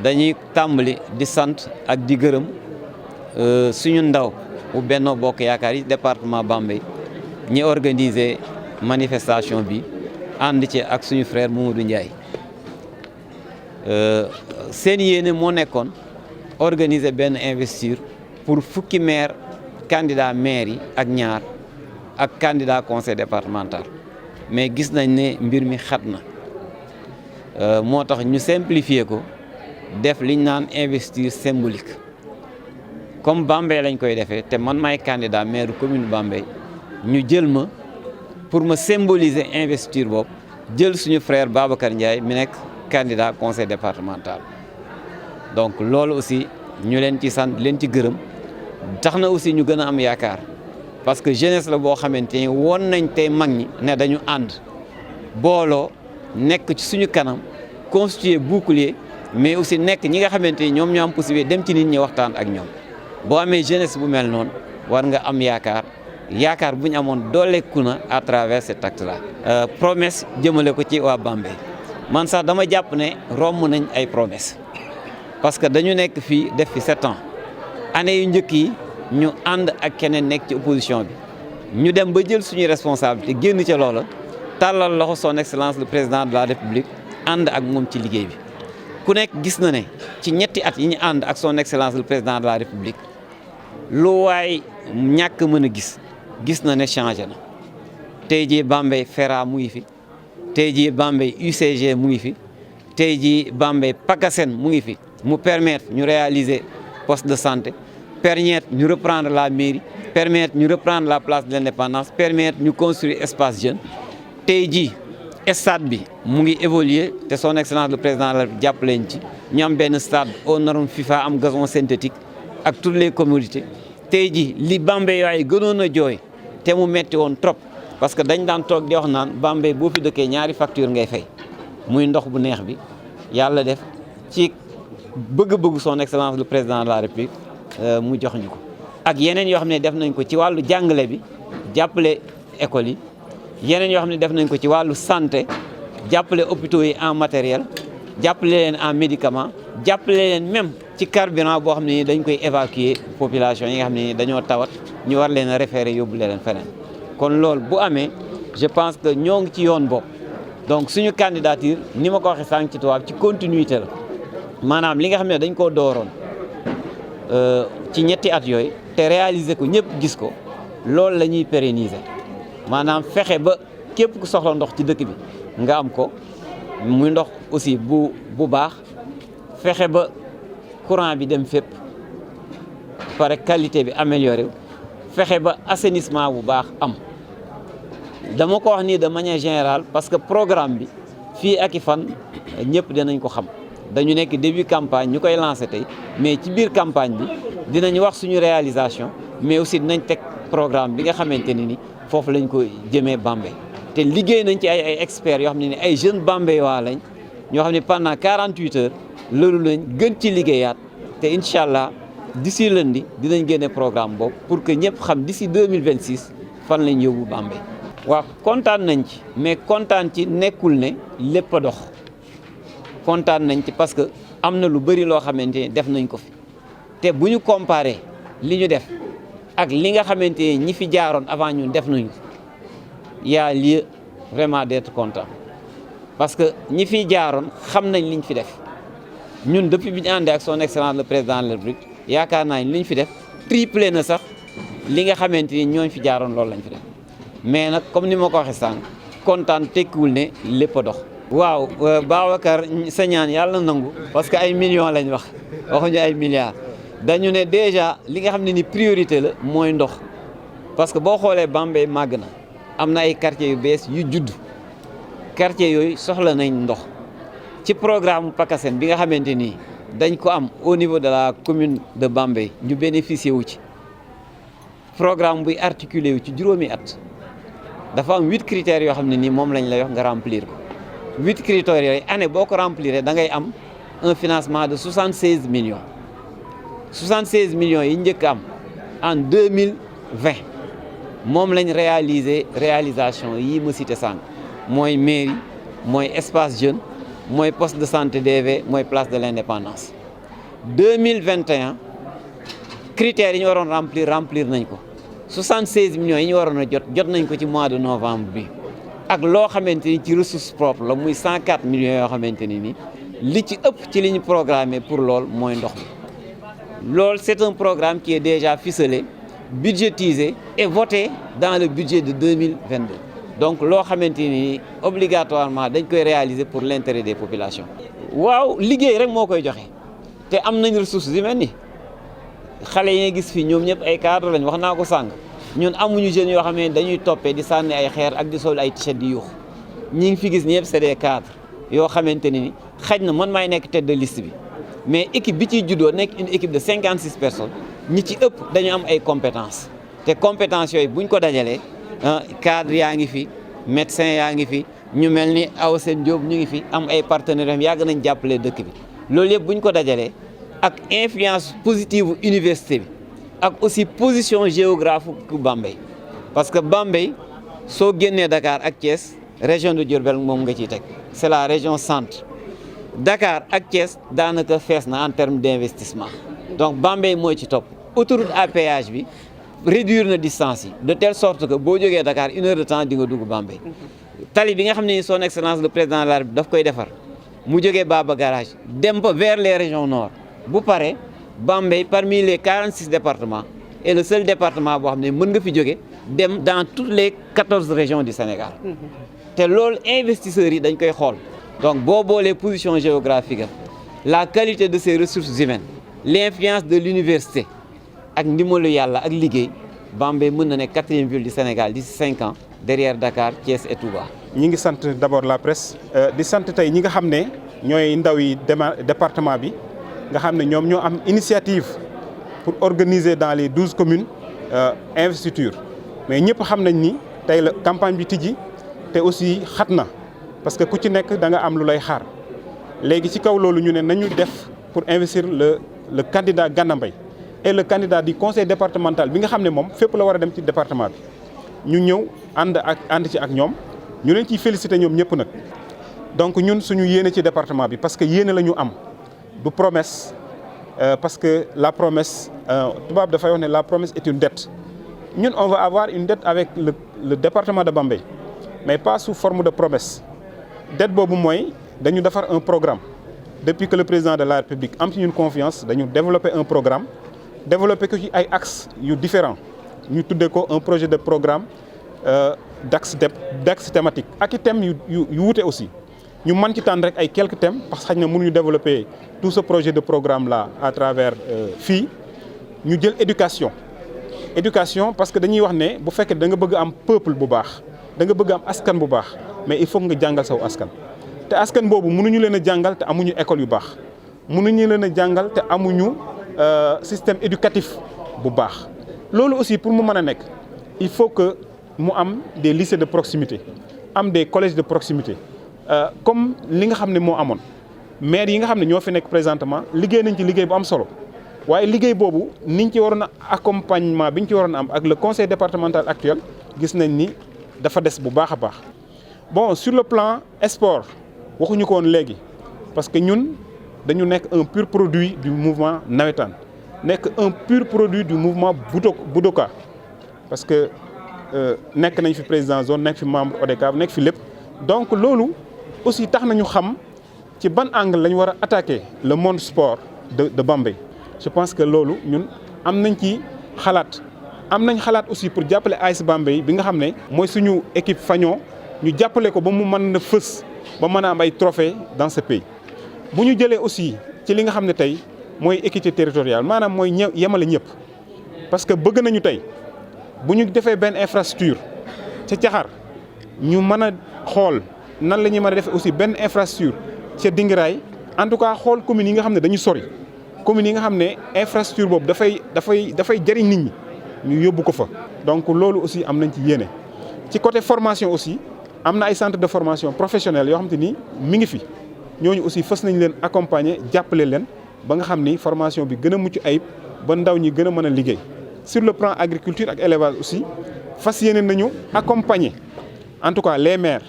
dañuy tàmbali di sant ak di gërëm suñu ndaw bu Benno Bokk Yaakaar yi département Bambey ñi organiser manifestation bi ànd ci ak suñu frère Mamadou Ndiaye seen yéene moo nekkoon organiser benn investiture pour fukki maire candidat maire yi ak ñaar ak candidat conseil départemental mais gis nañ ne mbir mi xat na moo tax ñu simplifier ko def liñ naan investiture symbolique comme Bambey lañ koy defee te man maay candidat maire commune Bambey ñu jël ma pour ma symboliser investiture boobu jël suñu frère Babacar Ndiaye mi nekk candidat conseil départemental donc loolu aussi ñu leen ci sant leen ci gërëm tax na aussi ñu gën a am yaakaar parce que jeunesse la boo xamante ni woon nañ tey mag ñi ne dañu ànd booloo nekk ci suñu kanam constituer bouclier mais aussi nekk ñi nga xamante ni ñoom ñoo am possibilité dem ci nit ñi waxtaan ak ñoom boo amee jeunesse bu mel noonu war nga am yaakaar bu ñu amoon dooleeku na à travers cet acte là. Promesse jëmale ko ci waa Bambey man sax dama jàpp ne romb nañ ay promesse parce que dañu nekk fii def fi 7 ans année yu njëkk yi ñu ànd ak keneen nekk ci opposition bi ñu dem ba jël suñuy responsabilité génn ca loola tàllal loxo son excellence le président de la république ànd ak moom ci liggéey bi ku nekk gis na ne ci ñetti at yi ñu ànd ak son excellence le président de la république lu waay ñàkk mën a gis na ne changé na tey jii Bambey FERA mu ngi fi tey jii Bambey UCG mu ngi fi tey jii Bambey PACASEN mu ngi fi mu permettre ñu réaliser poste de santé permettre ñu reprendre la mairie permettre ñu reprendre la place de l'indépendance permettre ñu construire espace jeune tey jii stade bi mu ngi évoluer te son excellence le président la jàpp leen ci ñu am benn stade aux normes FIFA am gazon synthétique ak toutes les commodités tey jii li Bambey yooyu gënoon a jooy te mu metti woon trop parce que dañ daan toog di wax naan Bambey boo fi dëkkee ñaari facture ngay fay muy ndox bu neex bi yàlla def ci bëgg-bëggu son excellence le président de la république mu jox ñu ko ak yeneen yoo xam ne def nañ ko ci wàllu jàngale bi jàppale école yi yeneen yoo xam ne def nañ ko ci wàllu santé jàppale hôpitaux yi en matériel jàppale leen en médicament jàppale leen même ci carburant boo xam ne dañ koy évacuer population yi nga xam ne dañoo tawat ñu war leen a référer yóbbu leen feneen kon loolu bu amee je pense que ñoo ngi ci yoon bopp donc suñu candidature ni ma ko waxee sànq ci tubaab ci continuité la maanaam li nga xam ne dañ koo dooroon ci ñetti at yooyu te réaliser ko ñëpp gis ko loolu la ñuy pérenniser maanaam fexe ba képp ku soxla ndox ci dëkk bi nga am ko muy ndox aussi bu baax fexe ba courant bi dem fépp pare qualité bi amélioré fexe ba assainissement bu baax am dama ko wax nii de manière générale parce que programme bi fii ak i fan ñëpp dinañ ko xam dañu nekk début campagne ñu koy lancé tey mais ci biir campagne bi dinañ wax suñu réalisation mais aussi dinañ teg programme bi nga xamante ne ni foofu lañ ko jëmee Bambey te liggéey nañ ci ay experts yoo xam ne ni ay jeunes Bambey waa lañ ñoo xam ne pendant 48 heures loolu lañ gën ci liggéeyaat te incha allah d'ici lundi dinañ génne programme boobu pour que ñëpp xam d'ici 2026 fan lañ yóbbu Bambey. waaw kontaan nañ ci mais kontaan ci nekkul ne lépp a dox kontaan nañ ci parce que am na lu bëri loo xamante ni def nañ ko fi te bu ñu comparé li ñu def ak li nga xamante ni ñi fi jaaroon avant ñun def nañu y a lieu vraiment d'être content parce que ñi fi jaaroon xam nañ liñ fi def ñun depuis bi ñu àndee ak son excellence le président de la République yaakaar naa ni liñ fi def triplé na sax li nga xamante ni ñooñ fi jaaroon loolu lañ fi def mais nag comme ni ma ko waxee sànq kontaan tekkiwul ne lépp a dox. waaw Babacar sa ñaan yàlla nangu parce que ay millions lañ wax waxuñu ay milliards dañu ne déjà li nga xam ne ni priorité la mooy ndox parce que boo xoolee Bambey màgg na am na ay quartiers yu bees yu judd quartiers yooyu soxla nañ ndox ci programme PACASEN bi nga xamante ni dañ ko am au niveau de la commune de Bambey ñu bénéficier wu ci programme buy articulé wu ci juróomi at dafa am 8 critères yoo xam ne nii moom lañ lay wax nga remplir ko 8 critères yooyu année boo ko remplir da ngay am un financement de 76 millions 76 millions yi njëkk am en 2020 moom lañ réalisation yi ma cité sànq mooy mairie mooy espace jeune mooy poste de santé DV mooy place de l'Indépendance. 2021 critères yi ñu waroon remplir nañ ko 76 millions yi ñu waroon a jot nañ ko ci mois de novembre bi ak loo xamante ni ci ressource propre la muy 104 millions yoo xamante ni li ci ëpp ci li ñu programmé pour lool mooy ndox mi loolu c'est un programme qui est déjà ficelé, budgétisé et voté dans le budget de 2022. Donc loo xamante ni obligatoirement dañ koy réaliser pour l'intérêt des populations. waaw liggéey rek moo koy joxe te am nañ ressources humaines ni xale yi nga gis fii ñoom ñëpp ay cadre lañ wax naa ko sànq ñun amuñu jeunes yoo xam ne dañuy toppee di sànni ay xeer ak di sol ay t-shirt di yuux ñi ngi fi gis ñëpp c'est des cadres yoo xamante ni xaj na man maay nekk tête de liste bi mais équipe bi ciy juddoo nekk une équipe de 56 personnes ñi ci ëpp dañu am ay compétences te compétences yooyu buñ ko dajalee cadre yaa ngi fi médecin yaa ngi fi ñu mel ni Awa Sène Diop ñu ngi fi am ay partenaires am yàgg nañ jàppale dëkk bi loolu yëpp buñ ko dajalee ak influence positive université bi ak aussi position géographique Bambey parce que Bambey soo génnee Dakar ak Thiès région de Diourbel moom nga ciy teg c'est la région centre Dakar ak Thiès daanaka fees na en termes d'investissement donc Bambey mooy ci topp autoroute à péage bi réduire na distance yi de telle sorte que boo jógee Dakar 1 heure de temps di nga dugg Bambey tali bi nga xam ne son excellence le président de la République daf koy defar mu jógee Baba Garage dem ba vers les régions nord bu pare Bambey parmi les 46 départements est le seul département boo xam ne mën nga fi jóge dem dans toutes les 14 régions du Sénégal te loolu investisseurs yi dañ koy xool donc boo boolee position géographique la qualité de ses ressources humaines l'influence de l'université ak ndimbalu yàlla ak liggéey Bambey mën na nekk 4e ville du Sénégal d'ici 5 ans derrière Dakar, Thiès et Touba. ñi ngi sant d'abord la presse di sant tey ñi nga xam ne ñooy ndaw yi département bi nga xam ne ñoom ñoo am initiative pour organiser dans les 12 communes investiture mais ñëpp xam nañ ni tey la campagne bi tijji te aussi xat na parce que ku ci nekk da nga am lu lay xaar léegi ci kaw loolu ñu ne nañu def pour investir le candidat Gana Mbaye et le candidat du conseil départemental bi nga xam ne moom fépp la war a dem ci département bi ñu ñëw ànd ci ak ñoom ñu leen ciy féliciter ñoom ñëpp nag donc ñun suñu yéene ci département bi parce que yéene la ñu am du promesse parce que la promesse tubaab dafay wax ne la promesse est une dette ñun on va avoir une dette avec le département de Bambey mais pas sous forme de promesse dette boobu mooy dañu defar un programme depuis que le président de la République am ci ñun confiance dañu développer un programme développer ko ci ay axes yu différents ñu tuddee ko un projet de programme d'axe thématique ak i thèmes yu wuute aussi ñu mën ci tànn rek ay quelques thèmes parce que xëy na mënuñu développer tout ce projet de programme là à travers fii ñu jël éducation parce que dañuy wax ne bu fekkee da nga bëgg am peuple bu baax da nga bëgg am askan bu baax mais il faut nga jàngal saw askan te askan boobu mënuñu leen a jàngal te amuñu école yu baax mënuñu leen a jàngal te amuñu système éducatif bu baax loolu aussi pour mu mën a nekk il faut que mu am des lycées de proximité am des collèges de proximité comme li nga xam ne moo amoon maire yi nga xam ne ñoo fi nekk présentement liggéey nañ ci liggéey bu am solo waaye liggéey boobu niñ ci waroon a accompagnement bi ñu ci waroon a am ak le conseil départemental actuel gis nañ ni dafa des bu baax a baax bon sur le plan sport waxuñu ko woon léegi parce que ñun dañu nekk un pur produit du mouvement nawetaan nekk un pur produit du mouvement Budoka parce que nekk nañ fi président zone nekk fi membre ODCAV nekk fi lépp donc loolu aussi tax nañu xam ci ban angle la ñu war a attaquer le monde sport de Bambey je pense que loolu ñun am nañ ci xalaat am nañ xalaat aussi pour jàppale AS Bambey bi nga xam ne mooy suñu équipe fañon ñu jàppale ko ba mu mën na fës ba mën a am ay trophées dans ce pays bu ñu jëlee aussi ci li nga xam ne tey mooy équité territoriale maanaam mooy yemale ñëpp parce que bëgg nañu tey bu ñu defee benn infrastructure ca Caxar ñu mën a xool nan la ñuy mën a defee aussi benn infrastructure ca Dingiraay en tout cas xool communes yi nga xam ne dañu sori communes yi nga xam ne infrastructure boobu dafay jëriñ nit ñi ñu yóbbu ko fa. donc loolu aussi am nañ ci yéene ci côté formation aussi am na ay centres de formation professionnels yoo xam te ni mi ngi fi ñooñu aussi fës nañ leen accompagner jàppale leen ba nga xam ni formation bi gën a mucc ayib ba ndaw ñi gën a mën a liggéey. sur le plan agriculture ak élevage aussi fas yéene nañu accompagner en tout cas les maires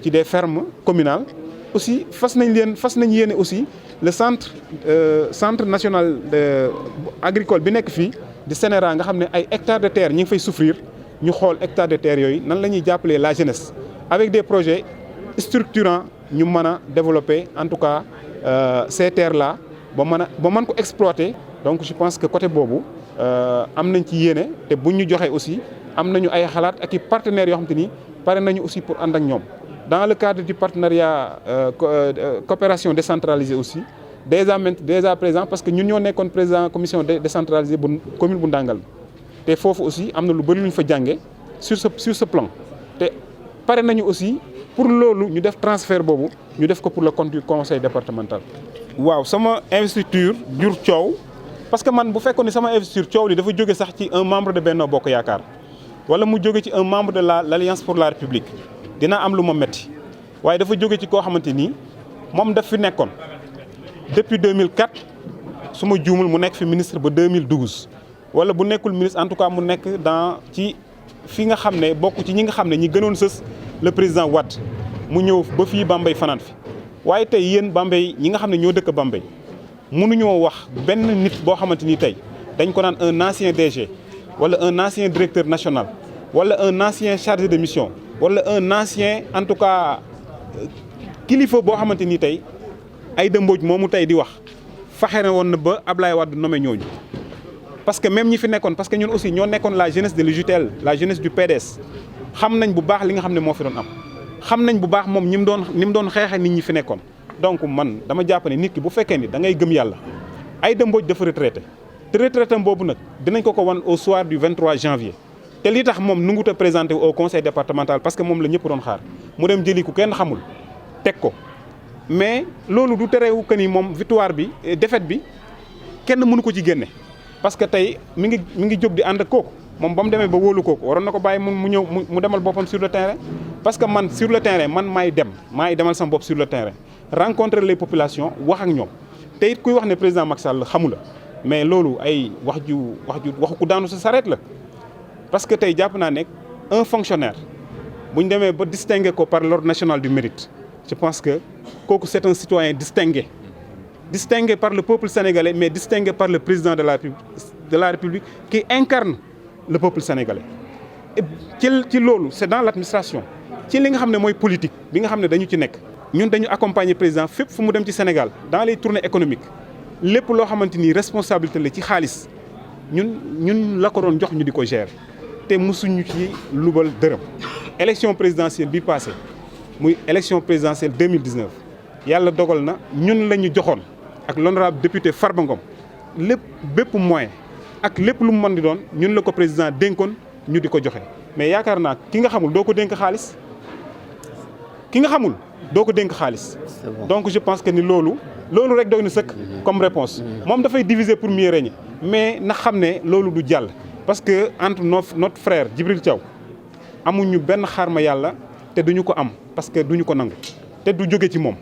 ci des fermes communales aussi fas nañ yéene aussi le centre national agricole bi nekk fii di Sénéra nga xam ne ay hectares de terre ñi ngi fay souffrir ñu xool hectares de terre yooyu nan la ñuy jàppalee la jeunesse avec des projets structurants ñu mën a développer en tout cas ces terres là ba mën ko exploiter. Donc je pense que côté boobu am nañ ci yéene te buñ ñu joxee aussi am nañu ay xalaat ak i partenaires yoo xam te ni pare nañu aussi pour ànd ak ñoom. Dans le cadre du partenariat coopération décentralisée aussi déjà présent parce que ñun ñoo nekkoon président commission décentralisée bu commune bu Ndangal te foofu aussi am na lu bëri lu ñu fa jànge sur ce plan te pare nañu aussi pour loolu ñu def transfert boobu ñu def ko pour le compte du conseil départemental. waaw sama investiture jur coow parce que man bu fekkoon ni sama investiture coow li dafa jóge sax ci un membre de Benno Bokk Yaakaar wala mu jóge ci un membre de l'Alliance pour la République dina am lu ma metti waaye dafa jóge ci koo xamante ni moom daf fi nekkoon depuis 2004 su ma juumul mu nekk fi ministre ba 2012 wala bu nekkul ministre en tout cas mu nekk ci fi nga xam ne bokk ci ñi nga xam ne ñi gënoon sës le président Wade mu ñëw ba fii Bambey fanaan fi waaye tey yéen Bambey ñi nga xam ne ñoo dëkk Bambey mënuñoo wax benn nit boo xamante ni tey dañ ko naan un ancien DG wala un ancien directeur national wala un ancien chargé de mission wala un ancien en tout cas kilifa boo xamante ni tey Aïda Mbodj moomu tey di wax faxere woon na ba Ablaye Wade nommé ñooñu parce que même ñi fi nekkoon parce que ñun aussi ñoo nekkoon la jeunesse de l'UJTL la jeunesse du PDS xam nañ bu baax li nga xam ne moo fi doon am xam nañ bu baax moom ni mu doon xeexe nit ñi fi nekkoon. Donc man dama jàpp ne nit ki bu fekkee ni da ngay gëm yàlla Aïda Mbodj dafa retraité te retraitam boobu nag dinañ ko wan au soir du 23 janvier te li tax moom nangut a présenté au conseil départemental parce que moom la ñëpp doon xaar mu dem jëli ku kenn xamul teg ko mais loolu du terewu que ni moom victoire bi défaite bi kenn mënu ko ci génne parce que tey mi ngi jóg di ànd ak kooku moom ba mu demee ba wóolu kooku waroon na ko bàyyi mu ñëw mu demal boppam sur le terrain parce que man sur le terrain man maay demal sama bopp sur le terrain rencontrer les populations wax ak ñoom te it kuy wax ne président Macky Sall xamu la mais loolu ay waxu ku daanu sa sareet la parce que tey jàpp naa nekk un fonctionnaire bu ñu demee ba distingué ko par l'ordre national du mérite je pense que kooku c'est un citoyen distingué par le peuple sénégalais mais distingué par le président de la République qui incarne le peuple sénégalais et ci loolu c'est dans l'administration ci li nga xam ne mooy politique bi nga xam ne dañu ci nekk ñun dañu accompagner président fépp fu mu dem ci Sénégal dans les tournées économiques lépp loo xamante ni responsabilité la ci xaalis ñun la ko doon jox ñu di ko gérer te mosuñu ci lubal dërëm. élection présidentielle bi passé muy élection présidentielle 2019 yàlla dogal na ñun la ñu joxoon ak l'honorable député Farba Ngom bépp moyen ak lépp lu mu mën di doon ñun la ko président dénkoon ñu di ko joxe mais yaakaar naa ki nga xamul doo ko dénk xaalis donc je pense que ni loolu rek doy na sëkk comme réponse moom dafay diviser pour mieux régner mais na xam ne loolu du jàll parce que entre notre frère Djibril Thiaw amuñu benn xaar ma yàlla te duñu ko am parce que duñu ko nangu te du jóge ci moom